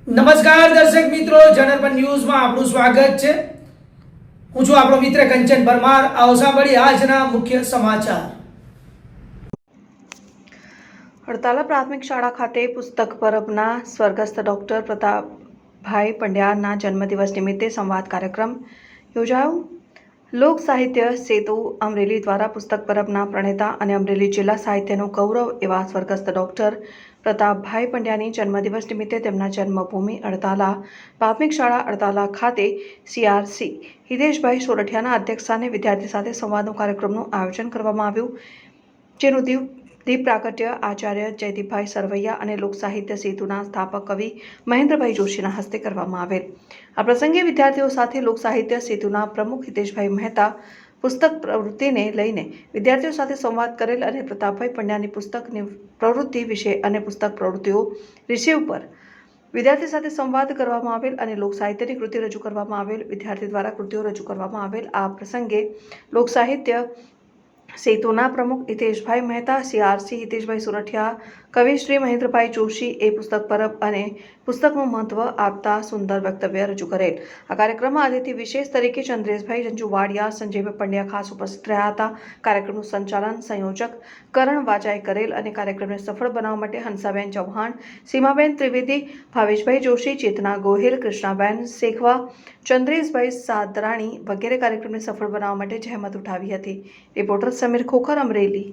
નમસ્કાર દર્શક મિત્રો, જનરપન ન્યૂઝમાં આપનું સ્વાગત છે। હું છું આપણો મિત્ર કંચન પરમાર। આવો સાંભળીએ આજના મુખ્ય સમાચાર। હડતાલા પ્રાથમિક શાળા ખાતે પુસ્તક પરબના સ્વર્ગસ્થ ડોક્ટર પ્રતાપભાઈ પંડ્યાના જન્મદિવસ નિમિત્તે સંવાદ કાર્યક્રમ યોજાયો। લોક સાહિત્ય સેતુ અમરેલી દ્વારા પુસ્તક પરબના પ્રણેતા અને અમરેલી જિલ્લા સાહિત્યનું ગૌરવ એવા સ્વર્ગસ્થ ડોક્ટર પ્રતાપભાઈ પંડ્યાની જન્મદિવસ નિમિત્તે તેમના જન્મભૂમિ અડતાલા પ્રાથમિક શાળા અડતાલા ખાતે CRC હિતેશભાઈ સોરઠિયાના અધ્યક્ષસ્થાને વિદ્યાર્થી સાથે સંવાદનો કાર્યક્રમનું આયોજન કરવામાં આવ્યું, જેનું દીપ પ્રાગટ્ય આચાર્ય જયદીપભાઈ સરવૈયા અને લોક સાહિત્ય સેતુના સ્થાપક કવિ મહેન્દ્રભાઈ જોશીના હસ્તે કરવામાં આવેલ। આ પ્રસંગે વિદ્યાર્થીઓ સાથે લોક સાહિત્ય સેતુના પ્રમુખ હિતેશભાઈ મહેતા પુસ્તક પ્રવૃત્તિને લઈને વિદ્યાર્થીઓ સાથે સંવાદ કરેલ અને પ્રતાપભાઈ પંડ્યાની પુસ્તકની પ્રવૃત્તિ વિશે અને પુસ્તક પ્રવૃત્તિઓ વિષય ઉપર વિદ્યાર્થી સાથે સંવાદ કરવામાં આવેલ અને લોક સાહિત્યની કૃતિ રજૂ કરવામાં આવેલ। વિદ્યાર્થી દ્વારા કૃતિઓ રજૂ કરવામાં આવેલ। આ પ્રસંગે લોક સાહિત્ય સેતુના પ્રમુખ હિતેશભાઈ મહેતા, CRC હિતેશભાઈ સોરઠિયા, કવિ શ્રી મહેન્દ્રભાઈ જોશી એ પુસ્તક પરબ અને પુસ્તકનું મહત્વ આપતા સુંદર વક્તવ્ય રજૂ કરેલ। આ કાર્યક્રમમાં અતિથિ વિશેષ તરીકે ચંદ્રેશભાઈ જંજુવાડિયા, સંજયભાઈ પંડ્યા ખાસ ઉપસ્થિત રહ્યા હતા। કાર્યક્રમનું સંચાલન સંયોજક કરણ વાજાએ કરેલ અને કાર્યક્રમને સફળ બનાવવા માટે હંસાબેન ચૌહાણ, સીમાબેન ત્રિવેદી, ભાવેશભાઈ જોશી, ચેતના ગોહિલ, કૃષ્ણાબેન શેખવા, ચંદ્રેશભાઈ સાદરાણી વગેરે કાર્યક્રમને સફળ બનાવવા માટે જહેમત ઉઠાવી હતી। રિપોર્ટર સમીર ખોખર, અમરેલી।